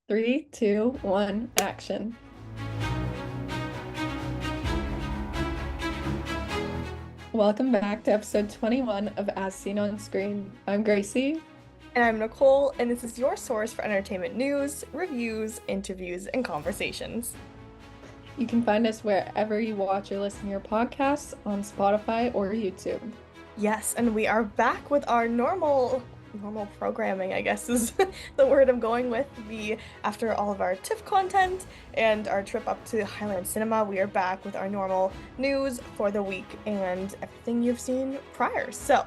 Three, two, one, action. Welcome back to episode 21 of As Seen on Screen. I'm Gracie. And I'm Nicole, and this is your source for entertainment news, reviews, interviews, and conversations. You can find us wherever you watch or listen to your podcasts on Spotify or YouTube. Yes, and we are back with our normal programming, I guess is the word I'm going with. After all of our TIFF content and our trip up to Highland Cinema, we are back with our normal news for the week and everything you've seen prior. So,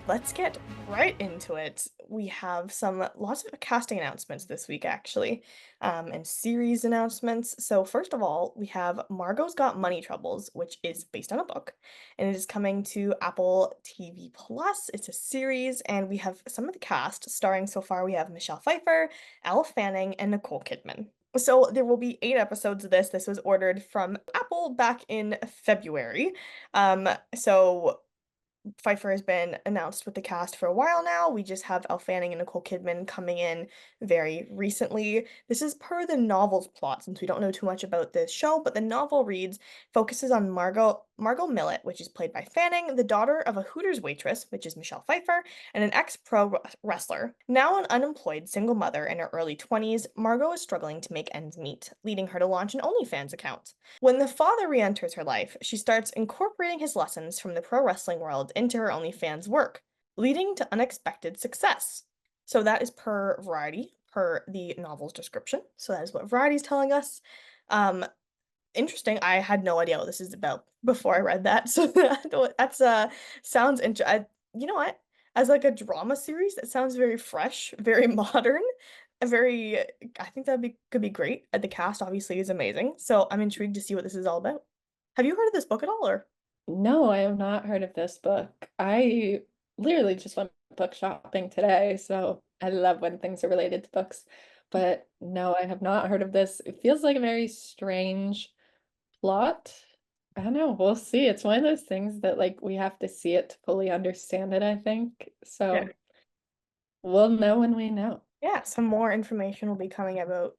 let's get right into it. We have lots of casting announcements this week, actually, and series announcements. So first of all, we have Margo's Got Money Troubles, which is based on a book, and it is coming to Apple TV Plus. It's a series, and we have some of the cast starring so far. We have Michelle Pfeiffer, Elle Fanning, and Nicole Kidman. So there will be 8 episodes of this. This was ordered from Apple back in February. So Pfeiffer has been announced with the cast for a while now. We just have Elle Fanning and Nicole Kidman coming in very recently. This is per the novel's plot, since we don't know too much about this show, but the novel focuses on Margot Millet, which is played by Fanning, the daughter of a Hooters waitress, which is Michelle Pfeiffer, and an ex-pro wrestler. Now an unemployed single mother in her early 20s, Margot is struggling to make ends meet, leading her to launch an OnlyFans account. When the father re-enters her life, she starts incorporating his lessons from the pro wrestling world into her OnlyFans work, leading to unexpected success. So that is per Variety, per the novel's description. So that is what Variety is telling us. Um, Interesting. I had no idea what this is about before I read that. So sounds interesting. You know what? As like a drama series, that sounds very fresh, very modern, a very. I think could be great. The cast obviously is amazing, so I'm intrigued to see what this is all about. Have you heard of this book at all, or? No, I have not heard of this book. I literally just went book shopping today, so I love when things are related to books. But no, I have not heard of this. It feels like a very strange plot. I don't know. We'll see. It's one of those things that like we have to see it to fully understand it, I think. Yeah. So we'll know when we know. Yeah, some more information will be coming out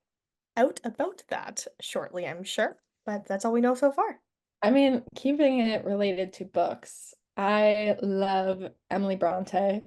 about that shortly, I'm sure. But that's all we know so far. I mean, keeping it related to books, I love Emily Bronte.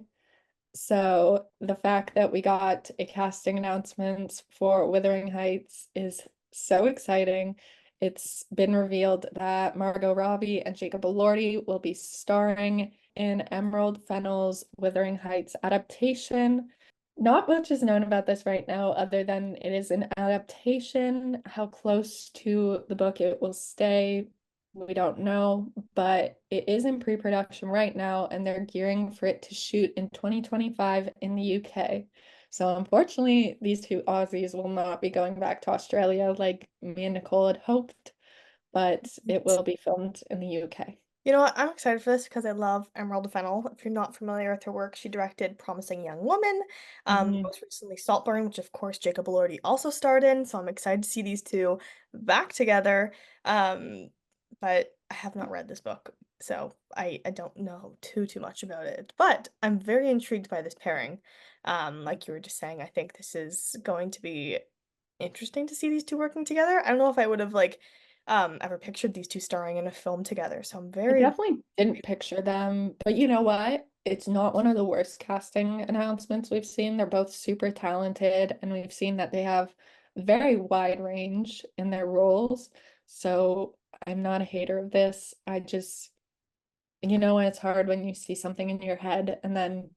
So the fact that we got a casting announcement for Wuthering Heights is so exciting. It's been revealed that Margot Robbie and Jacob Elordi will be starring in Emerald Fennell's Wuthering Heights adaptation. Not much is known about this right now, other than it is an adaptation. How close to the book it will stay, we don't know, but it is in pre-production right now, and they're gearing for it to shoot in 2025 in the UK. So unfortunately, these two Aussies will not be going back to Australia like me and Nicole had hoped, but it will be filmed in the UK. You know what? I'm excited for this because I love Emerald Fennell. If you're not familiar with her work, she directed Promising Young Woman, Mhm. most recently Saltburn, which of course Jacob Elordi also starred in. So I'm excited to see these two back together. Um, but I have not read this book, so I don't know too much about it. But I'm very intrigued by this pairing. Like you were just saying, I think this is going to be interesting to see these two working together. I don't know if I would have ever pictured these two starring in a film together. So I'm I very definitely didn't picture them, but you know what? It's not one of the worst casting announcements we've seen. They're both super talented, and we've seen that they have very wide range in their roles. So I'm not a hater of this. I just, it's hard when you see something in your head and then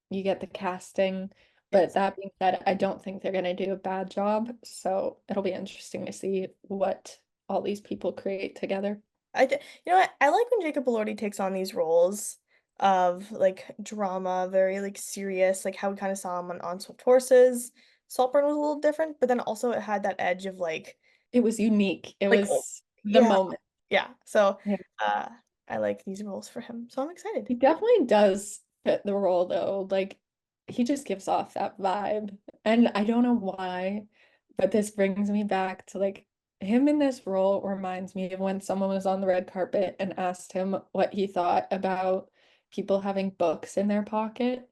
you get the casting. But yes. that being said, I don't think they're going to do a bad job. So it'll be interesting to see what all these people create together. You know what? I like when Jacob Elordi takes on these roles of like drama, very like serious, like how we kind of saw him on Swift Horses. Saltburn was a little different, but then also it had that edge of It was unique. It like oh, was the yeah, moment. yeah. So Yeah. uh I like these roles for him. So I'm excited. He definitely does fit the role though. Like he just gives off that vibe. And I don't know why, but this brings me back to like him in this role reminds me of when someone was on the red carpet and asked him what he thought about people having books in their pocket.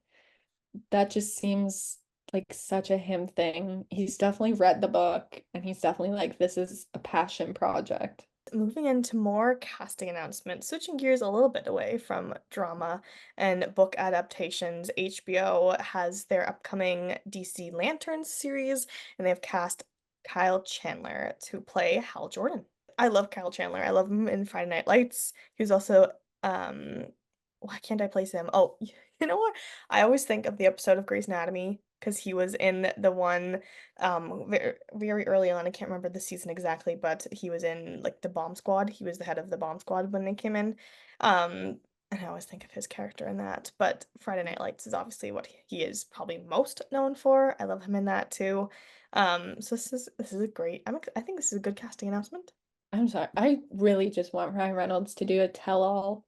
That just seems like such a him thing. He's definitely read the book and he's definitely like, this is a passion project. Moving into more casting announcements, switching gears a little bit away from drama and book adaptations, HBO has their upcoming DC Lanterns series, and they have cast Kyle Chandler to play Hal Jordan. I love Kyle Chandler. I love him in Friday Night Lights. He was also, why can't I place him? Oh, you know what? I always think of the episode of Grey's Anatomy because he was in the one very early on. I can't remember the season exactly, but he was in like the bomb squad. He was the head of the bomb squad when they came in. And I always think of his character in that. But Friday Night Lights is obviously what he is probably most known for. I love him in that too. So this is a great. I think this is a good casting announcement. I'm sorry. I really just want Ryan Reynolds to do a tell-all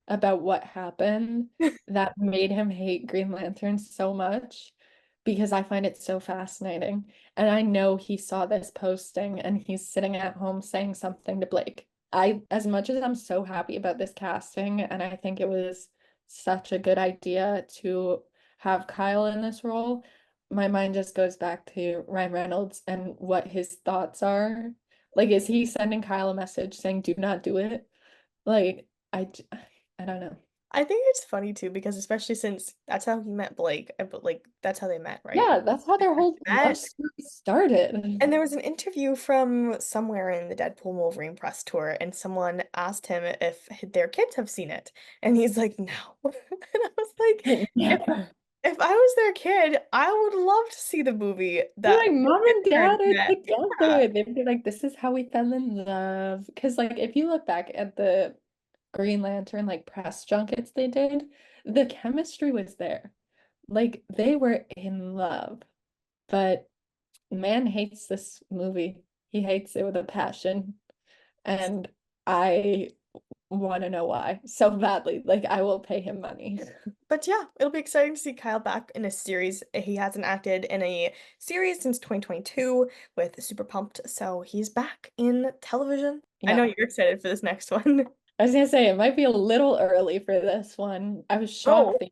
about what happened that made him hate Green Lantern so much because I find it so fascinating. And I know he saw this posting and he's sitting at home saying something to Blake. As much as I'm so happy about this casting, and I think it was such a good idea to have Kyle in this role, my mind just goes back to Ryan Reynolds and what his thoughts are. Like, is he sending Kyle a message saying, do not do it? Like, I don't know. I think it's funny too because especially since that's how he met Blake, but like that's how they met, right? Yeah, that's how They their first whole love met. story started. And there was an interview from somewhere in the Deadpool Wolverine press tour, and someone asked him if their kids have seen it, and he's like, "No." And I was like, "If Never. if I was their kid, I would love to see the movie They're that like, their mom and dad parents are met." Yeah. together. They'd be like, this is how we fell in love. Because, like, if you look back at the Green Lantern, like, press junkets they did, the chemistry was there. Like, they were in love. But man hates this movie. He hates it with a passion. And I want to know why so badly. Like, I will pay him money. But yeah, it'll be exciting to see Kyle back in a series. He hasn't acted in a series since 2022 with Super Pumped, so he's back in television. I know Yeah. you're excited for this next one. I was gonna say it might be a little early for this one. Oh, I was shocked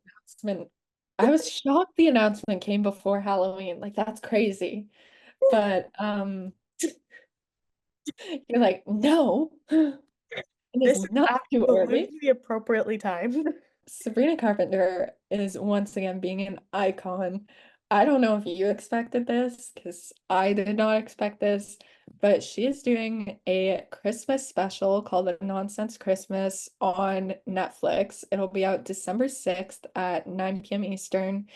the announcement came before Halloween. Like that's crazy. But you're like, no, it is this is not too early. absolutely appropriately timed. Sabrina Carpenter is once again being an icon. I don't know if you expected this, because I did not expect this, but she is doing a Christmas special called A Nonsense Christmas on Netflix. It'll be out December 6th at 9 p.m. Eastern.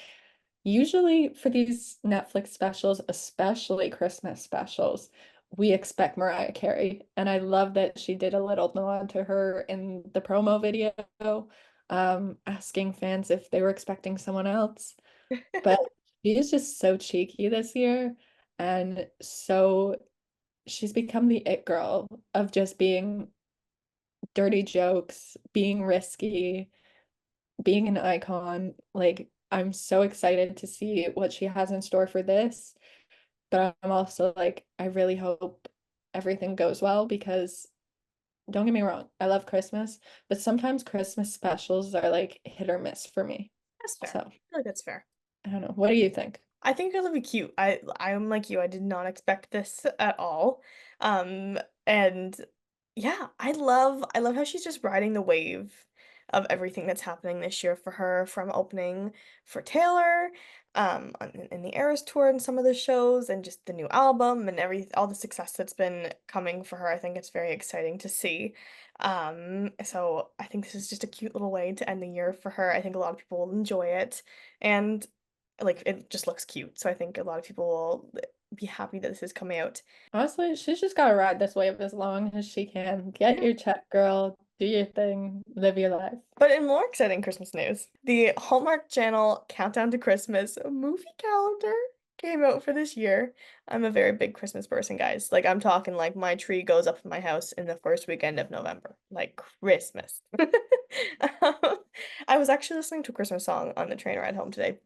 Usually for these Netflix specials, especially Christmas specials, we expect Mariah Carey. And I love that she did a little nod to her in the promo video, asking fans if they were expecting someone else. But she is just so cheeky this year. And so she's become the it girl of just being dirty jokes, being risky, being an icon. Like, I'm so excited to see what she has in store for this. But I'm also like, I really hope everything goes well because don't get me wrong, I love Christmas, but sometimes Christmas specials are like hit or miss for me. That's fair. So I feel like that's fair. I don't know. What do you think? I think it'll be cute. I'm like you. I did not expect this at all. And yeah, I love how she's just riding the wave of everything that's happening this year for her, from opening for Taylor, in the Eras tour and some of the shows, and just the new album and all the success that's been coming for her. I think it's very exciting to see. So I think this is just a cute little way to end the year for her. I think a lot of people will enjoy it. And like it just looks cute. So I think a lot of people will be happy that this is coming out. Honestly, she's just gotta ride this wave as long as she can. Get Yeah. your check, girl. Do your thing. Live your life. But in more exciting Christmas news, the Hallmark Channel Countdown to Christmas movie calendar came out for this year. I'm a very big Christmas person, guys. Like I'm talking like my tree goes up in my house in the first weekend of November, like Christmas. Um, I was actually listening to a Christmas song on the train ride home today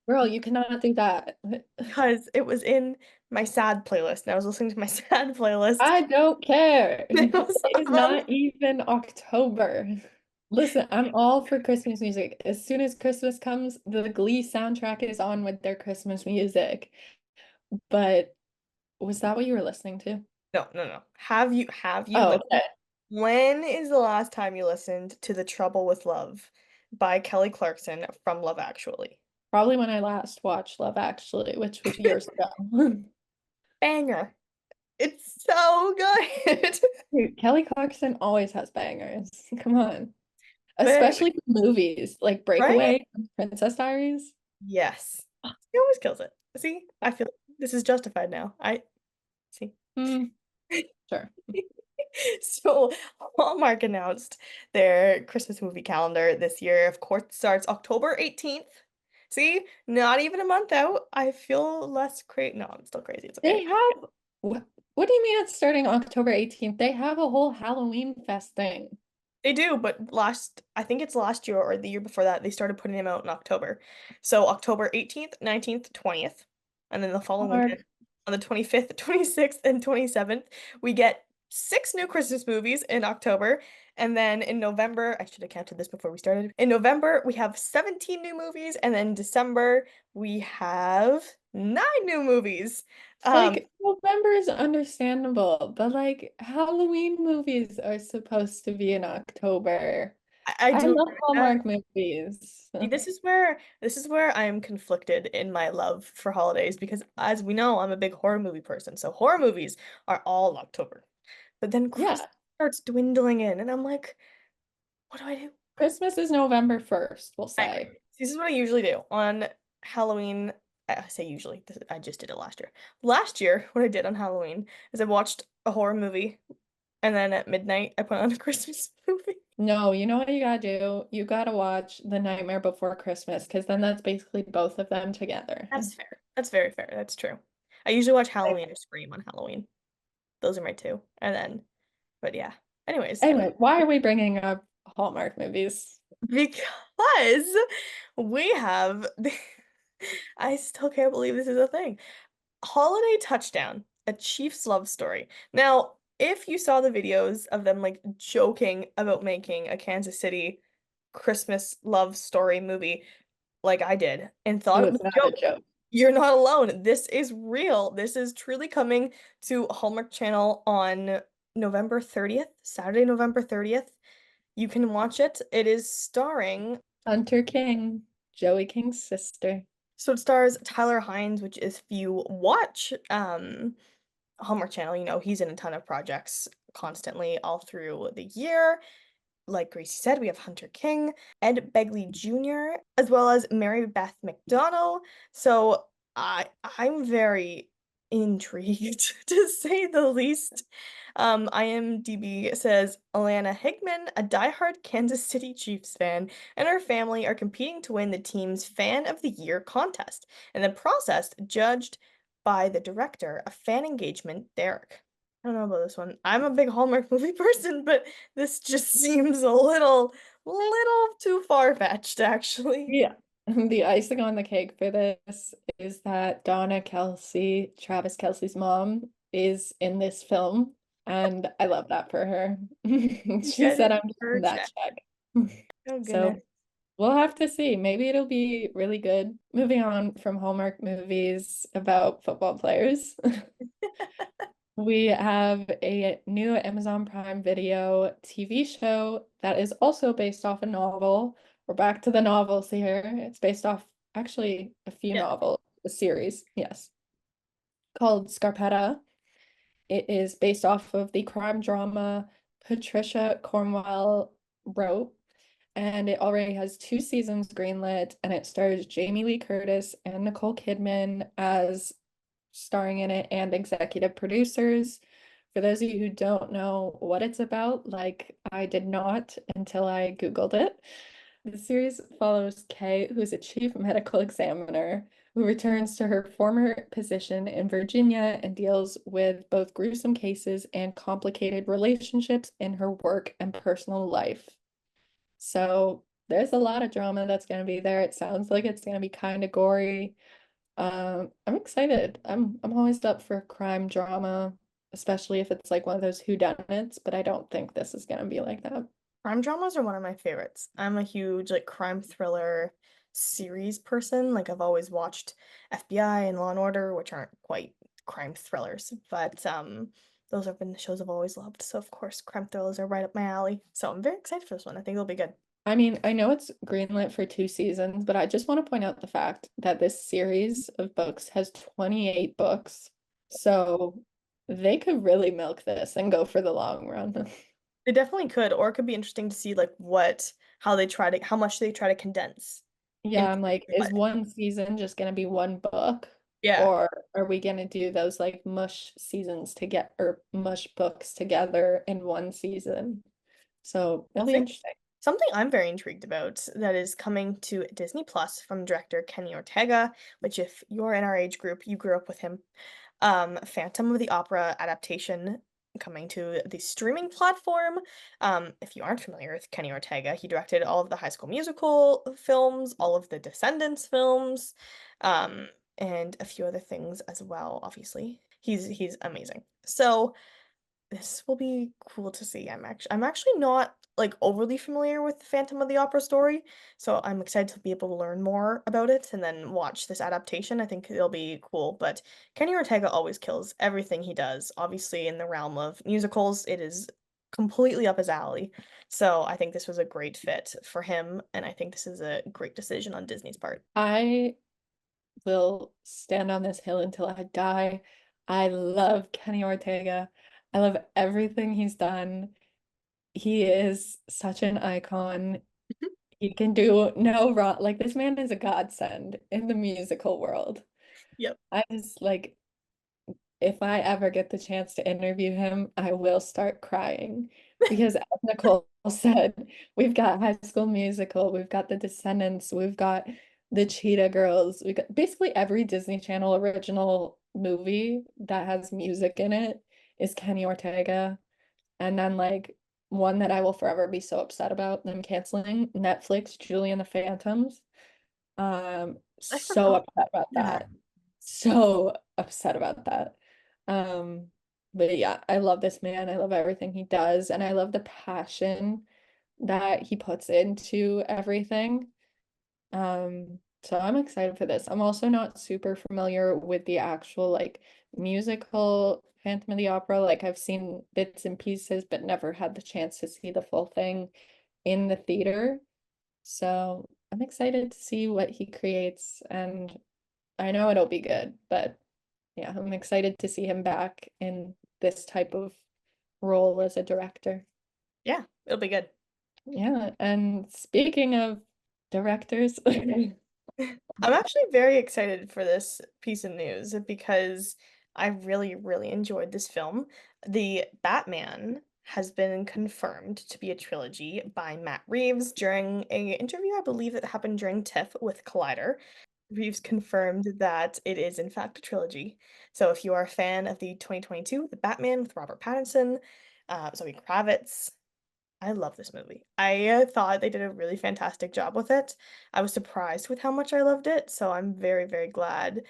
Girl, you cannot do that. because it was in my sad playlist, and I was listening to my sad playlist. I don't care. It was It is on, not even October. Listen, I'm all for Christmas music. As soon as Christmas comes, the Glee soundtrack is on with their Christmas music. But was that what you were listening to? No, no, no. Have you Oh, listened? okay. When is the last time you listened to The Trouble with Love by Kelly Clarkson from Love Actually? Probably when I last watched Love Actually, which was years ago. Banger. It's so good. Dude, Kelly Clarkson always has bangers. Come on. Banger. Especially for movies like Right? Breakaway, Princess Diaries. Yes. He always kills it. See, I feel this is justified now. I see. Hmm, sure. So Hallmark announced their Christmas movie calendar this year. Of course, it starts October 18th. See, not even a month out. I feel less crazy. No, I'm still crazy. It's okay. They have what do you mean it's starting October 18th? They have a whole Halloween fest thing. They do, but I think it's last year or the year before that, they started putting them out in October. So October 18th, 19th, 20th, and then the following weekend Hallmark. on the 25th, 26th, and 27th, we get six new Christmas movies in October. And then in November, I should have counted this before we started. In November, we have 17 new movies, and then December, we have nine new movies. Um, Like November is understandable, but like Halloween movies are supposed to be in October. I I do love agree with that. Hallmark movies. See, this is where I am conflicted in my love for holidays because as we know, I'm a big horror movie person. So horror movies are all October. But then Christmas Yeah, starts dwindling in and I'm like, what do I do? Christmas is November 1st, we'll I agree. say. This is what I usually do on Halloween. I say usually, I just did it last year. Last year, what I did on Halloween is I watched a horror movie and then at midnight I put on a Christmas movie. No, you know what you gotta do? You gotta watch The Nightmare Before Christmas, because then that's basically both of them together. That's fair. That's very fair. That's true. I usually watch Like, Halloween or Scream on Halloween. Those are my two. And then, but yeah. Anyways, anyway, why are we bringing up Hallmark movies? because we have I still can't believe this is a thing. Holiday Touchdown, a Chiefs love story. Now, if you saw the videos of them like joking about making a Kansas City Christmas love story movie like I did and It thought it was was a not a joke, joke. you're not alone. This is real. This is truly coming to Hallmark Channel on November 30th, Saturday, November 30th. You can watch it. It is starring, Hunter King, Joey King's sister. so it stars Tyler Hines, which is if you watch Hallmark Channel, he's in a ton of projects constantly all through the year. Like Gracie said, we have Hunter King, Ed Begley Jr., as well as Mary Beth McDonough. So I'm very intrigued to say the least. IMDb says Alana Hickman, a diehard Kansas City Chiefs fan, and her family are competing to win the team's Fan of the Year contest, and the process judged by the director of fan engagement, Derek. I don't know about this one. I'm a big Hallmark movie person, but this just seems a little too far-fetched, actually. Yeah. The icing on the cake for this is that Donna Kelsey, Travis Kelsey's mom, is in this film, and I love that for her. She said Getting I'm her getting that check. check. Oh So goodness. we'll have to see. Maybe it'll be really good. Moving on from Hallmark movies about football players. We have a new Amazon Prime Video TV show that is also based off a novel. We're back to the novels here. It's based off actually a few Yeah. novels, a series, yes, called Scarpetta. It is based off of the crime drama Patricia Cornwell wrote, and it already has two seasons greenlit, and it stars Jamie Lee Curtis and Nicole Kidman as starring in it and executive producers. For those of you who don't know what it's about, like I did not until I Googled it, the series follows Kay, who's a chief medical examiner who returns to her former position in Virginia and deals with both gruesome cases and complicated relationships in her work and personal life. So there's a lot of drama that's going to be there. It sounds like it's going to be kind of gory. I'm excited. I'm always up for crime drama, especially if it's like one of those whodunits, but I don't think this is gonna be like that. Crime dramas are one of my favorites. I'm a huge like crime thriller series person. Like I've always watched FBI and Law and Order, which aren't quite crime thrillers, but those have been the shows I've always loved. So of course, crime thrillers are right up my alley. So I'm very excited for this one. I think it'll be good. I mean, I know it's greenlit for 2 seasons, but I just want to point out the fact that this series of books has 28 books. So they could really milk this and go for the long run. They definitely could, or it could be interesting to see like how much they try to condense Yeah, into I'm like, is what. one season just gonna be one book? Yeah. Or are we gonna do those like mush seasons to get or mush books together in one season? So it'll We'll be see. interesting. Something I'm very intrigued about that is coming to Disney Plus from director Kenny Ortega, which if you're in our age group, you grew up with him. Phantom of the Opera adaptation coming to the streaming platform. If you aren't familiar with Kenny Ortega, he directed all of the High School Musical films, all of the Descendants films, um, and a few other things as well, obviously. He's amazing. So this will be cool to see. I'm actually not like overly familiar with the Phantom of the Opera story, so I'm excited to be able to learn more about it and then watch this adaptation. I think it'll be cool, but Kenny Ortega always kills everything he does. Obviously, in the realm of musicals, it is completely up his alley. So I think this was a great fit for him, and I think this is a great decision on Disney's part. I will stand on this hill until I die. I love Kenny Ortega. I love everything he's done. He is such an icon. He can do no wrong. Like this man is a godsend in the musical world. Yep. I just like if I ever get the chance to interview him, I will start crying because as Nicole said, we've got High School Musical, we've got The Descendants, we've got the Cheetah Girls, we got basically every Disney Channel original movie that has music in it is Kenny Ortega. And then like one that I will forever be so upset about them canceling, Netflix, Julie and the Phantoms. I So forgot upset about that. that. So upset about that. Um, but yeah, I love this man. I love everything he does, and I love the passion that he puts into everything. So I'm excited for this. I'm also not super familiar with the actual like musical Phantom of the Opera. Like I've seen bits and pieces, but never had the chance to see the full thing in the theater. So I'm excited to see what he creates, and I know it'll be good, but yeah, I'm excited to see him back in this type of role as a director. Yeah, it'll be good. Yeah, and speaking of directors, I'm actually very excited for this piece of news because I really, really enjoyed this film. The Batman has been confirmed to be a trilogy by Matt Reeves during a interview, I believe that happened during TIFF with Collider. Reeves confirmed that it is in fact a trilogy. So if you are a fan of the 2022 The Batman with Robert Pattinson, Zoe Kravitz, I love this movie. I thought they did a really fantastic job with it. I was surprised with how much I loved it, so I'm very, very glad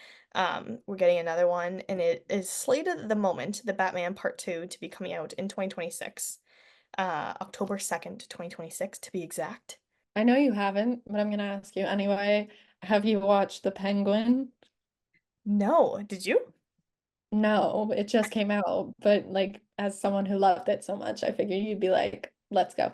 we're getting another one. And it is slated at the moment, The Batman Part 2, to be coming out in 2026, October 2nd, 2026 to be exact. I know you haven't, but I'm gonna ask you anyway. Have you watched The Penguin? No, did you? No, it just came out, but like as someone who loved it so much, I figured you'd be like, let's go.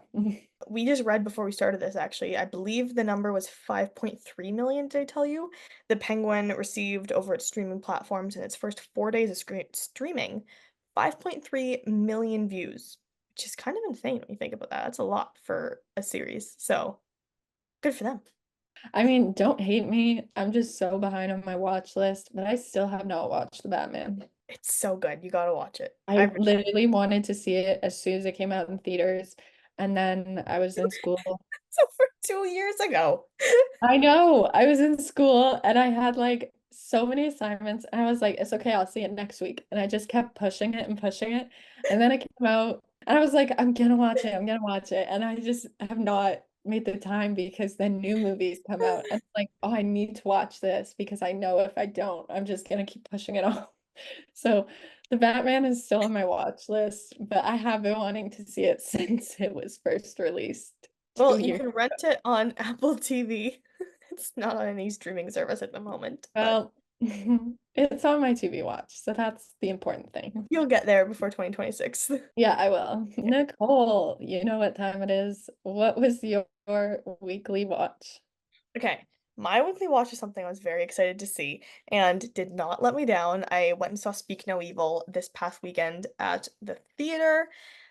We just read before we started this, actually. I believe the number was 5.3 million, did I tell you? The Penguin received over its streaming platforms in its first 4 days of streaming 5.3 million views, which is kind of insane when you think about that. That's a lot for a series. So good for them. I mean, don't hate me. I'm just so behind on my watch list, but I still have not watched The Batman. It's so good. You gotta watch it. I literally wanted to see it as soon as it came out in theaters, and then I was in school. So for 2 years ago. I know, I was in school and I had like so many assignments, and I was like, it's okay, I'll see it next week. And I just kept pushing it and pushing it. And then it came out, and I was like, I'm gonna watch it, I'm gonna watch it. And I just have not made the time because then new movies come out. And I'm like, oh, I need to watch this because I know if I don't, I'm just gonna keep pushing it off. So the Batman is still on my watch list, but I have been wanting to see it since it was first released two Well, you years. can rent it on Apple TV. It's not on any streaming service at the moment, but Well, it's on my TV watch, so that's the important thing. you'll get there before 2026. Yeah, I will. Nicole, you know what time it is. What was your weekly watch? Okay, my weekly watch is something I was very excited to see and did not let me down. I went and saw Speak No Evil this past weekend at the theater.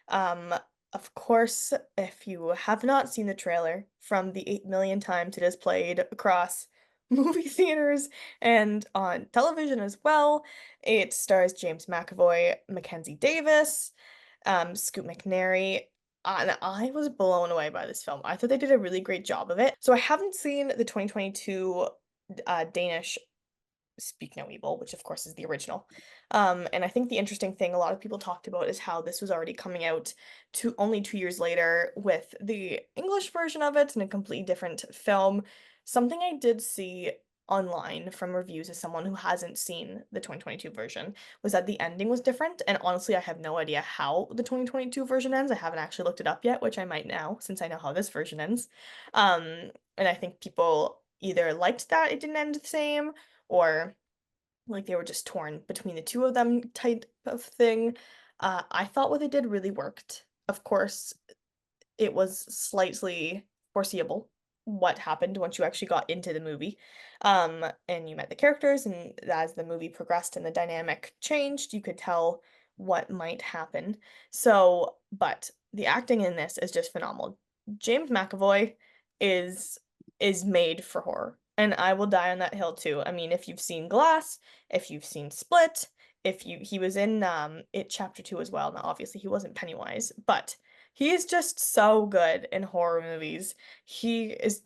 Um, of course, if you have not seen the trailer from the 8 million times it has played across movie theaters and on television as well, it stars James McAvoy, Mackenzie Davis, Scoot McNairy, and I was blown away by this film. I thought they did a really great job of it. So I haven't seen the 2022 Danish Speak No Evil, which of course is the original. And I think the interesting thing a lot of people talked about is how this was already coming out only 2 years later with the English version of it and a completely different film. Something I did see online from reviews as someone who hasn't seen the 2022 version was that the ending was different. And honestly, I have no idea how the 2022 version ends. I haven't actually looked it up yet, which I might now since I know how this version ends. And I think people either liked that it didn't end the same or like they were just torn between the two of them type of thing. I thought what they did really worked. Of course, it was slightly foreseeable what happened once you actually got into the movie. And you met the characters, and as the movie progressed and the dynamic changed, you could tell what might happen. So, but the acting in this is just phenomenal. James McAvoy is is made for horror, and I will die on that hill too. I mean, if you've seen Glass, if you've seen Split, if you he was in It Chapter 2 as well. Now, obviously, he wasn't Pennywise, but he is just so good in horror movies. He's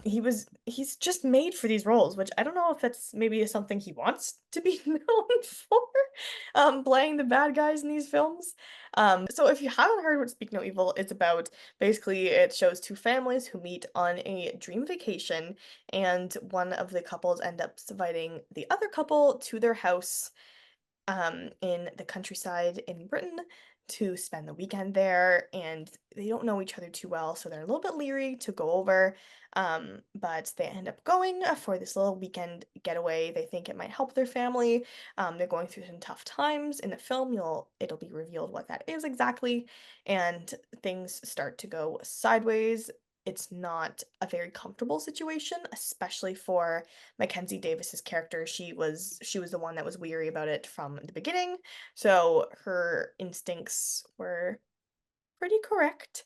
just made for these roles, which I don't know if that's maybe something he wants to be known for, playing the bad guys in these films. So if you haven't heard what Speak No Evil is about, basically it shows two families who meet on a dream vacation, and one of the couples end up inviting the other couple to their house in the countryside in Britain to spend the weekend there, and they don't know each other too well, so they're a little bit leery to go over. But they end up going for this little weekend getaway. They think it might help their family. They're going through some tough times. In the film, it'll be revealed what that is exactly, and things start to go sideways. It's not a very comfortable situation, especially for Mackenzie Davis's character. She was the one that was weary about it from the beginning, so her instincts were pretty correct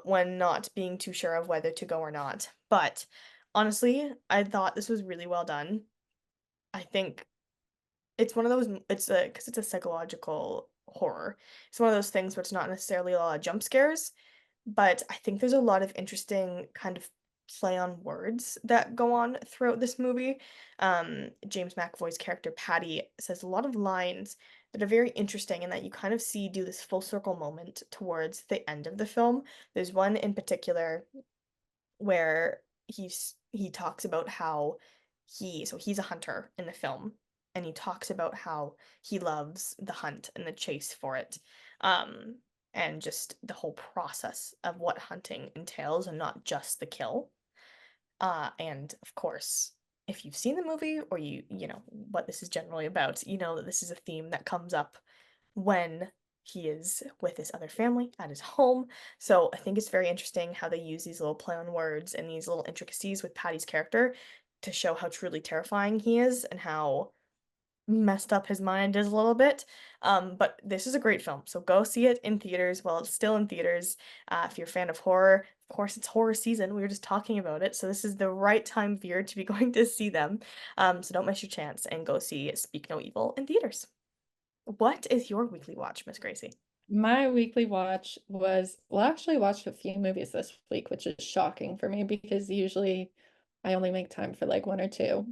when not being too sure of whether to go or not. But honestly, I thought this was really well done. I think it's one of those it's a because it's a psychological horror. It's one of those things where it's not necessarily a lot of jump scares, but I think there's a lot of interesting kind of play on words that go on throughout this movie. James McAvoy's character Patty says a lot of lines that are very interesting and that you kind of see do this full circle moment towards the end of the film. There's one in particular where he talks about how he's a hunter in the film, and he talks about how he loves the hunt and the chase for it. Um and just the whole process of what hunting entails and not just the kill. And of course, if you've seen the movie or you know what this is generally about, you know that this is a theme that comes up when he is with his other family at his home. So I think it's very interesting how they use these little play on words and these little intricacies with Patty's character to show how truly terrifying he is and how messed up his mind is a little bit. But this is a great film, so go see it in theaters while it's still in theaters. If you're a fan of horror, of course, it's horror season. We were just talking about it, so this is the right time of year to be going to see them. So don't miss your chance and go see Speak No Evil in theaters. What is your weekly watch, Miss Gracie? My weekly watch was, well, I actually watched a few movies this week, which is shocking for me because usually I only make time for like one or two.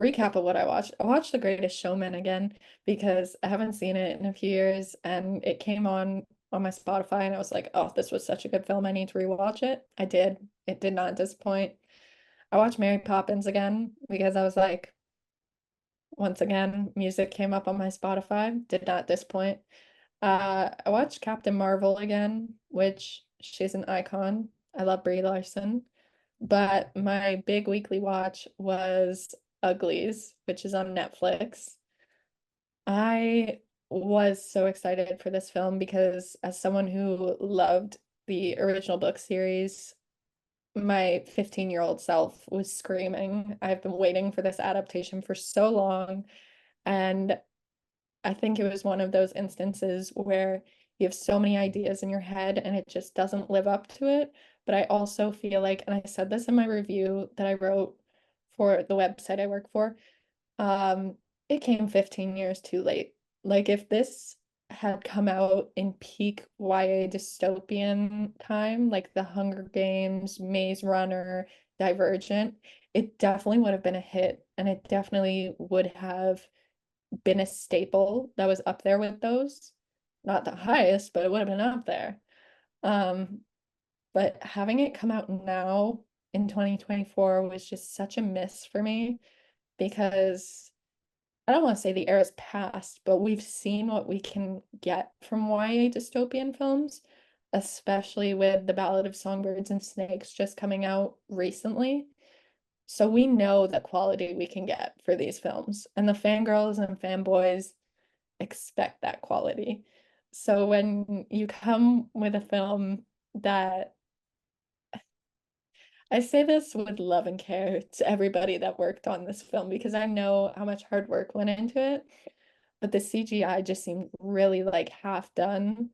Recap of what I watched. I watched The Greatest Showman again because I haven't seen it in a few years, and it came on my Spotify and I was like, oh, this was such a good film. I need to rewatch it. I did. It did not disappoint. I watched Mary Poppins again because I was like, once again, music came up on my Spotify, did not disappoint. I watched Captain Marvel again, which she's an icon. I love Brie Larson. But my big weekly watch was Uglies, which is on Netflix. I was so excited for this film because as someone who loved the original book series, my 15-year-old self was screaming. I've been waiting for this adaptation for so long, and I think it was one of those instances where you have so many ideas in your head and it just doesn't live up to it. But I also feel like, and I said this in my review that I wrote for the website I work for, um, it came 15 years too late. Like if this had come out in peak YA dystopian time, like The Hunger Games, Maze Runner, Divergent, it definitely would have been a hit and it definitely would have been a staple that was up there with those. Not the highest, but it would have been up there. Um, but having it come out now in 2024 was just such a miss for me because I don't want to say the era's past, but we've seen what we can get from YA dystopian films, especially with The Ballad of Songbirds and Snakes just coming out recently. So we know the quality we can get for these films, and the fangirls and fanboys expect that quality. So when you come with a film that I say this with love and care to everybody that worked on this film because I know how much hard work went into it, but the CGI just seemed really like half done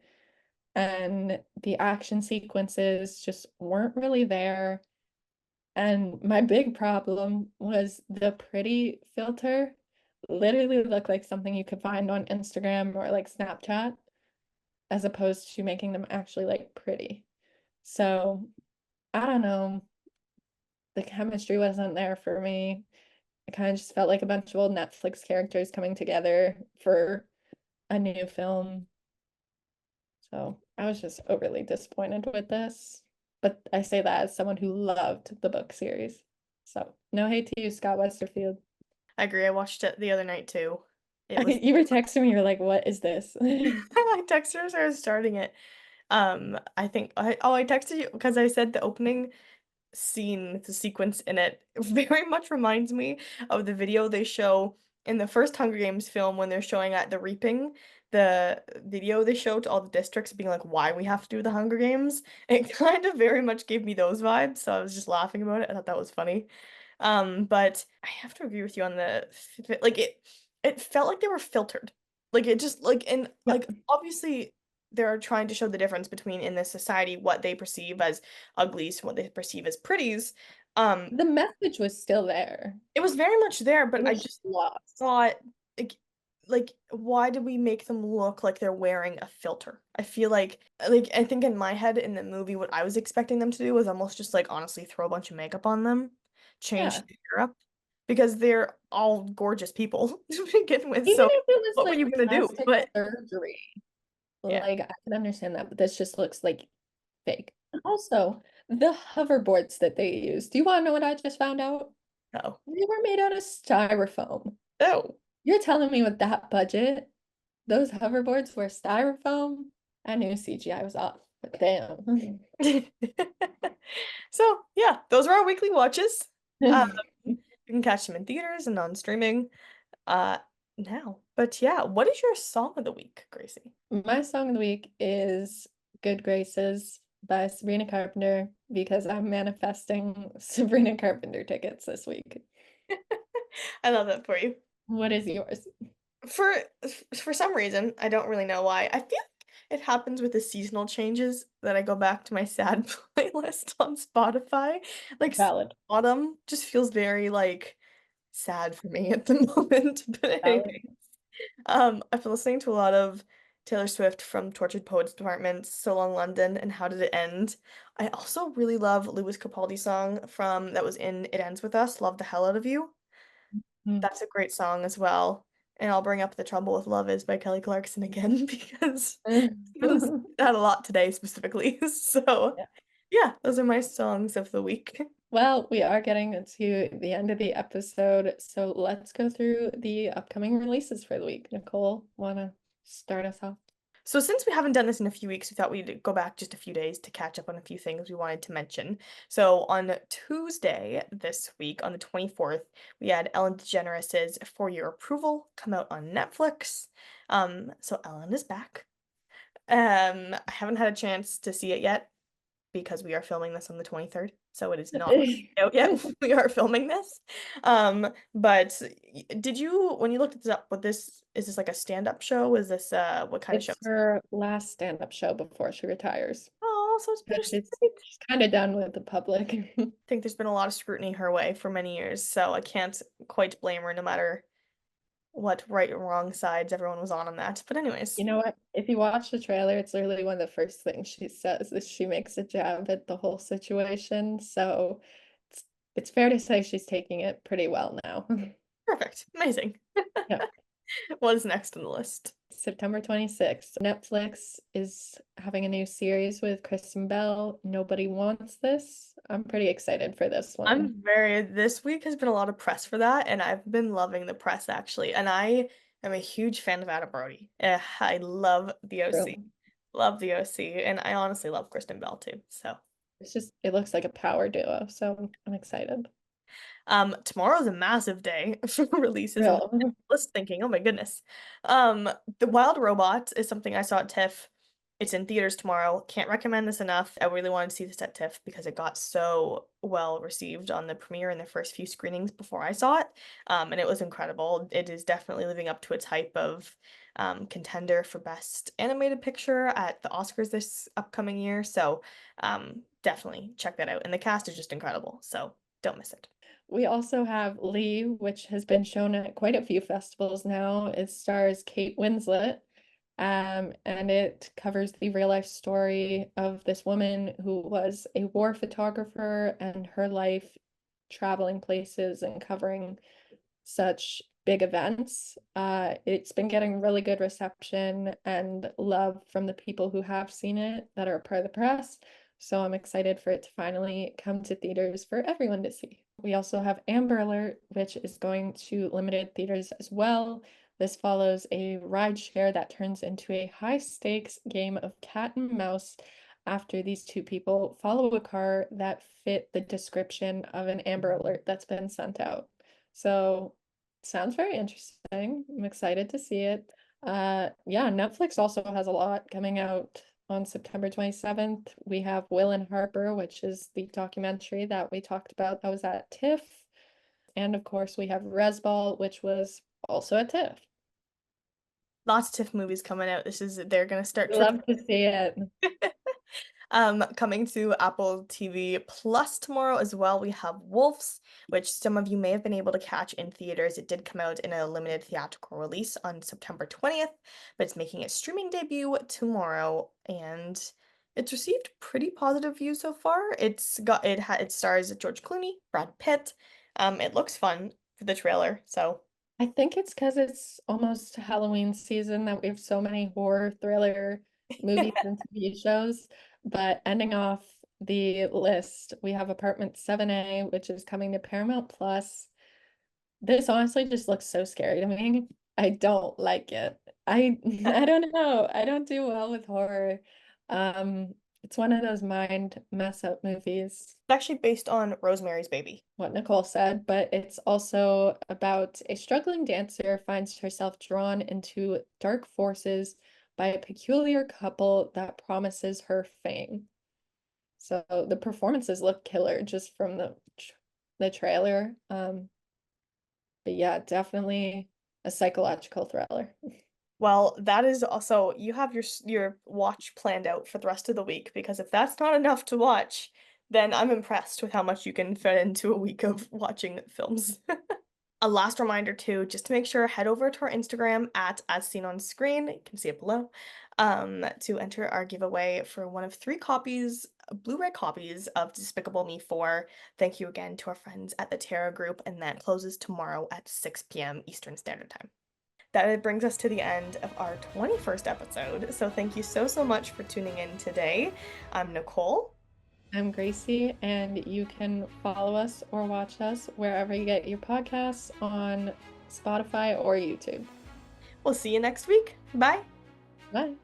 and the action sequences just weren't really there. And my big problem was the pretty filter literally looked like something you could find on Instagram or like Snapchat, as opposed to making them actually like pretty. So I don't know. The chemistry wasn't there for me. It kind of just felt like a bunch of old Netflix characters coming together for a new film. So I was just overly disappointed with this. But I say that as someone who loved the book series. So no hate to you, Scott Westerfield. I agree. I watched it the other night too. It was You were texting me, you were like, what is this? I texted her as I was starting it. I think I texted you because I said the opening scene, the sequence in it, very much reminds me of the video they show in the first Hunger Games film when they're showing at the Reaping, the video they show to all the districts being like why we have to do the Hunger Games. It kind of very much gave me those vibes, so I was just laughing about it. I thought that was funny. But I have to agree with you on like it felt like they were filtered. Like it just like and like Yep. obviously they're trying to show the difference between in this society what they perceive as uglies and what they perceive as pretties. Um, The message was still there. it was very much there, It but I was just just lost. thought like why do we make them look like they're wearing a filter? I feel like I think in my head in the movie what I was expecting them to do was almost just like honestly throw a bunch of makeup on them, change Yeah. to Europe because they're all gorgeous people to begin with. Even So if it was what were like you gonna do? plastic But surgery, yeah, like I can understand that, but this just looks like fake. And also, the hoverboards that they use. Do you want to know what I just found out? no. They were made out of styrofoam. Oh. You're telling me with that budget, those hoverboards were styrofoam? I knew CGI was off, but damn. So yeah, those are our weekly watches. You can catch them in theaters and on streaming uh now. But yeah, what is your song of the week, Gracie? My song of the week is Good Graces by Sabrina Carpenter because I'm manifesting Sabrina Carpenter tickets this week. I love that for you. What is yours? For for some reason, I don't really know why. I feel like it happens with the seasonal changes that I go back to my sad playlist on Spotify. Like Valid. autumn just feels very like sad for me at the moment. But Valid. anyway, I've been listening to a lot of Taylor Swift from Tortured Poets Department, So Long London, and How Did It End? I also really love Lewis Capaldi's song from that was in It Ends With Us, Love the Hell Out of You. Mm. That's a great song as well. And I'll bring up The Trouble with Love Is by Kelly Clarkson again because I've been listening to that a lot today specifically. So Yeah. yeah, those are my songs of the week. Well, we are getting to the end of the episode, so let's go through the upcoming releases for the week. Nicole, wanna start us off? So since we haven't done this in a few weeks, we thought we'd go back just a few days to catch up on a few things we wanted to mention. So on Tuesday this week, on the 24th, we had Ellen DeGeneres' For Your Approval come out on Netflix. So Ellen is back. I haven't had a chance to see it yet because we are filming this on the 23rd, so it is not out yet. We are filming this. But did you, when you looked this up, what this is, this like a stand-up show? Is this what kind of show It's is it? her last stand-up show before she retires. Oh, so it's So bittersweet. she's kind of done with the public. I think there's been a lot of scrutiny her way for many years, so I can't quite blame her no matter what right or wrong sides everyone was on that. But anyways, You know what? If you watch the trailer, it's literally one of the first things she says is she makes a jab at the whole situation. So it's it's fair to say she's taking it pretty well now. perfect. Amazing. Yeah. What is next on the list? September 26th, Netflix is having a new series with Kristen Bell. Nobody Wants This. I'm pretty excited for this one. This week has been a lot of press for that, and I've been loving the press actually. And I am a huge fan of Adam Brody. I love the OC. True. Love the OC, and I honestly love Kristen Bell too. So It's just, it looks like a power duo, so I'm excited. Tomorrow's a massive day for releases. I'm Real. just thinking, oh my goodness. The Wild Robot is something I saw at TIFF. It's in theaters tomorrow. Can't recommend this enough. I really wanted to see this at TIFF because it got so well received on the premiere and the first few screenings before I saw it. And it was incredible. It is definitely living up to its hype of contender for Best Animated Picture at the Oscars this upcoming year. So definitely check that out. And the cast is just incredible. So don't miss it. We also have Lee, which has been shown at quite a few festivals now. It stars Kate Winslet, and it covers the real life story of this woman who was a war photographer and her life traveling places and covering such big events. It's been getting really good reception and love from the people who have seen it that are part of the press. So I'm excited for it to finally come to theaters for everyone to see. We also have Amber Alert, which is going to limited theaters as well. This follows a rideshare that turns into a high stakes game of cat and mouse after these two people follow a car that fit the description of an Amber Alert that's been sent out. So sounds very interesting. I'm excited to see it. Yeah, Netflix also has a lot coming out on September 27th. We have Will and Harper, which is the documentary that we talked about that was at TIFF. And of course, we have Resball, which was also at TIFF. Lots of TIFF movies coming out. They're gonna start We tripping. love to see it. Coming to Apple TV Plus tomorrow as well, we have Wolves, which some of you may have been able to catch in theaters. It did come out in a limited theatrical release on September 20th, but it's making its streaming debut tomorrow, and it's received pretty positive reviews so far. It stars George Clooney, Brad Pitt. It looks fun for the trailer, so I think it's because it's almost Halloween season that we have so many horror thriller movies and TV shows. But ending off the list, we have Apartment 7A, which is coming to Paramount Plus. This honestly just looks so scary to me. I don't like it. I I don't know. I don't do well with horror. It's one of those mind mess up movies, actually based on Rosemary's Baby. what Nicole said, but it's also about a struggling dancer finds herself drawn into dark forces by a peculiar couple that promises her fame. So the performances look killer just from the trailer. But yeah, definitely a psychological thriller. Well, that is also you have your watch planned out for the rest of the week because if that's not enough to watch, then I'm impressed with how much you can fit into a week of watching films. A last reminder too, just to make sure, head over to our Instagram at as seen on screen, you can see it below, to enter our giveaway for one of 3 Blu-ray copies of Despicable Me 4. Thank you again to our friends at the Terra Group, and that closes tomorrow at 6 p.m. Eastern Standard Time. That brings us to the end of our 21st episode. So thank you so much for tuning in today. I'm Nicole. I'm Gracie, and you can follow us or watch us wherever you get your podcasts on Spotify or YouTube. We'll see you next week. Bye. Bye.